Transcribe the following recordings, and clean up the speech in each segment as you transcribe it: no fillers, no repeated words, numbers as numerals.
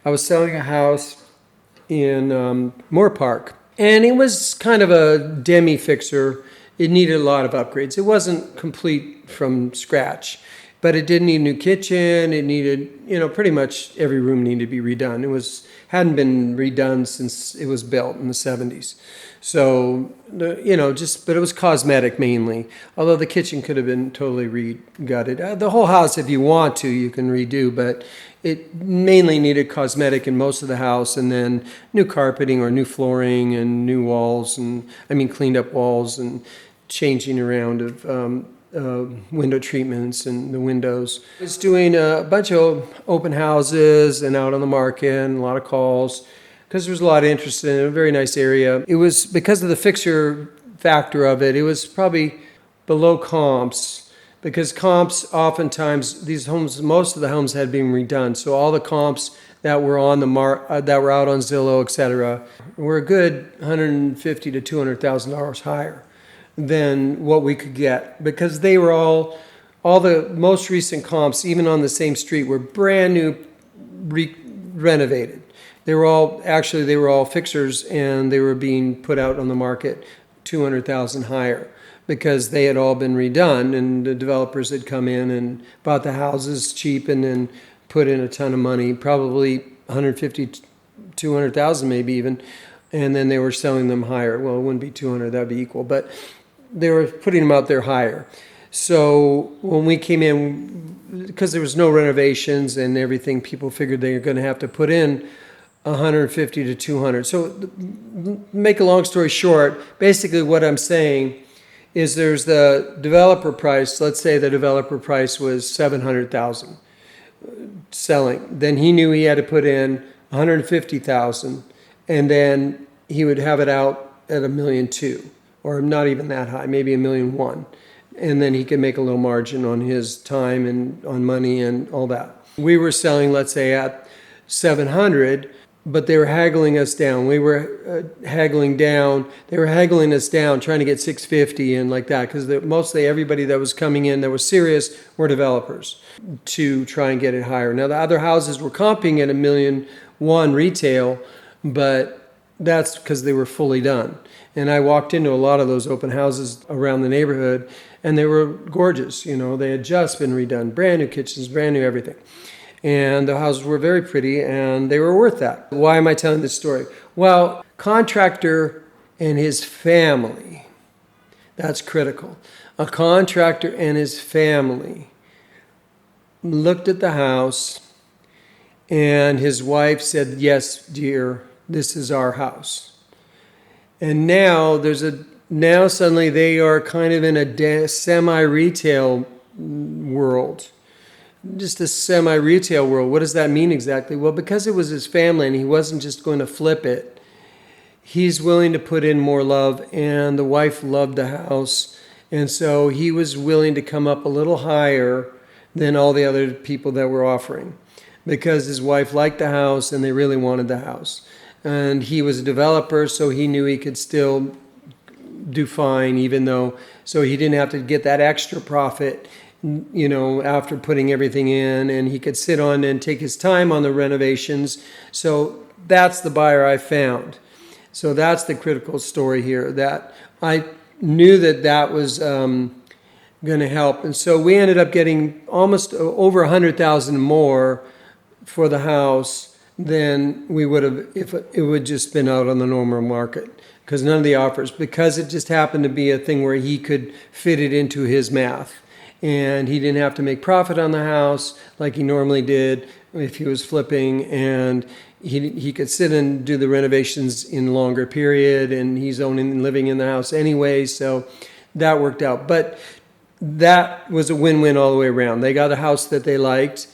I was selling a house in Moorpark, and it was kind of a Demi fixer. It needed a lot of upgrades. It wasn't complete from scratch, but it did need a new kitchen. It needed, pretty much every room needed to be redone. Hadn't been redone since it was built in the 70s. So, but it was cosmetic mainly, although the kitchen could have been totally gutted. The whole house, if you want to, you can redo, but it mainly needed cosmetic in most of the house, and then new carpeting or new flooring and new walls, cleaned up walls and changing around of window treatments and the windows. I was doing a bunch of open houses and out on the market and a lot of calls because there was a lot of interest in it, a very nice area. It was because of the fixture factor of it, it was probably below comps, because comps oftentimes, these homes, most of the homes had been redone. So all the comps that were on the that were out on Zillow, etc., were a good $150,000 to $200,000 higher than what we could get, because they were all the most recent comps, even on the same street, were brand new, renovated. They were all fixers, and they were being put out on the market $200,000 higher because they had all been redone, and the developers had come in and bought the houses cheap and then put in a ton of money, probably $150,000, $200,000 maybe even, and then they were selling them higher. Well, it wouldn't be 200, that'd be equal, but they were putting them out there higher. So when we came in, because there was no renovations and everything, people figured they were going to have to put in 150 to 200. So make a long story short, basically what I'm saying is there's the developer price. Let's say the developer price was 700,000 selling. Then he knew he had to put in 150,000, and then he would have it out at $1.2 million, or not even that high, maybe $1.1 million. And then he could make a little margin on his time and on money and all that. We were selling, let's say, at 700, but they were haggling us down. We were haggling down. They were haggling us down, trying to get 650 and like that, because mostly everybody that was coming in that was serious were developers to try and get it higher. Now, the other houses were comping at $1.1 million retail, but that's because they were fully done. And I walked into a lot of those open houses around the neighborhood, and they were gorgeous. They had just been redone, brand new kitchens, brand new everything. And the houses were very pretty, and they were worth that. Why am I telling this story? Well, contractor and his family, that's critical. A contractor and his family looked at the house, and his wife said, "Yes, dear, this is our house." And now suddenly they are kind of in a semi-retail world. Just a semi-retail world. What does that mean exactly? Well, because it was his family and he wasn't just going to flip it, he's willing to put in more love, and the wife loved the house, and so he was willing to come up a little higher than all the other people that were offering, because his wife liked the house and they really wanted the house. And he was a developer, so he knew he could still do fine, so he didn't have to get that extra profit after putting everything in, and he could sit on and take his time on the renovations. So that's the buyer I found. So that's the critical story here, that I knew that was going to help. And so we ended up getting almost over 100,000 more for the house than we would have if it would just been out on the normal market, because none of the offers, because it just happened to be a thing where he could fit it into his math. And he didn't have to make profit on the house like he normally did if he was flipping, and he could sit and do the renovations in a longer period, and he's owning and living in the house anyway, so that worked out. But that was a win-win all the way around. They got a house that they liked.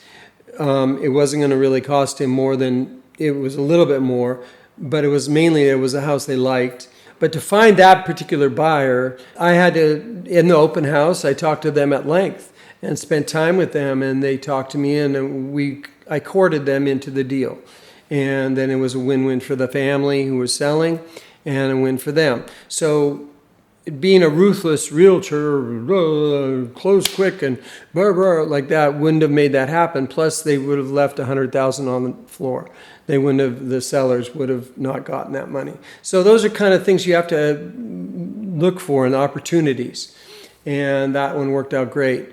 It wasn't going to really cost him more than, it was a little bit more, but it was a house they liked. But to find that particular buyer, I had to, in the open house, I talked to them at length and spent time with them, and they talked to me, and I courted them into the deal. And then it was a win-win for the family who was selling, and a win for them. So being a ruthless realtor, close quick and blah, blah, like that wouldn't have made that happen. Plus, they would have left $100,000 on the floor. They wouldn't have. The sellers would have not gotten that money. So those are kind of things you have to look for in opportunities, and that one worked out great.